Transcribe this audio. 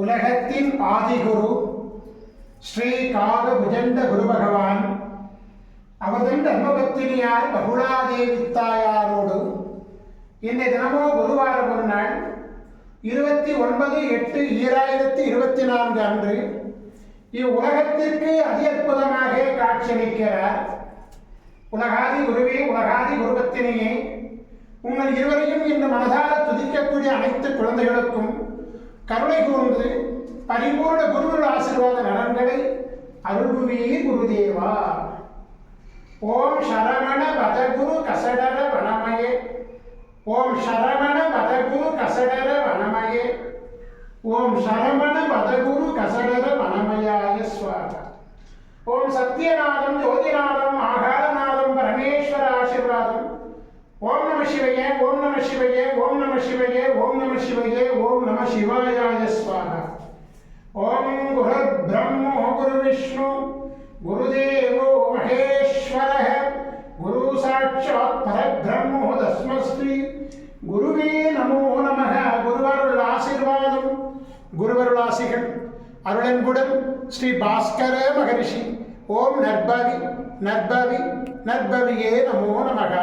உலகத்தின் ஆதிகுரு ஸ்ரீ காக புஜண்ட குரு பகவான் அவர்தன் தர்மபத்தினியார் பகுளாதேவி தாயாரோடு இன்னை தினமோ குருவார பொருநாள் 29/8/2024 அன்று இவ்வுலகத்திற்கு அதி அற்புதமாக காட்சியளிக்கிறார். உலகாதி குருவே, உலகாதி குருபத்தினியே, உங்கள் இருவரையும் இன்று மனதார துதிக்கக்கூடிய அனைத்து குழந்தைகளுக்கும் கருணை கூர்ந்து பரிபூர்ண குருவின் ஆசீர்வாத நலன்களை அருள்புவீர் குருதேவா. ஓம் சரவண பதகுரு கசடர வனமயே, ஓம் சரவண பதகுரு கசடர வனமயே, ஓம் சரவண பதகுரு கசடர வனமயாய ஸ்வாகா. ஓம் சத்யநாதம் ஜோதிநாதம் ஆகாரநாதம் பரமேஸ்வர ஆசீர்வாதம். ஓம் நம சிவயே, ஓம் நம சிவயே, ஓம் நம சிவயே, ஓம் நம சிவயே, ஓம் நம சிவாயாய ஸ்வாகா. ஓம் குரு பிரம்மோ குரு விஷ்ணு குருதேவோ மகேஸ்வரः குரு சாட்சாத் பரபிரம்மோ தஸ்மஸ்ரீ குருவே நமோ நமः. குருவருள் ஆசீர்வாதம், குருவருள் ஆசிகள் அருளன்புடன் ஸ்ரீ பாஸ்கர மகரிஷி. ஓம் நற்பவி நற்பவி நற்பவியே நமோ நமः.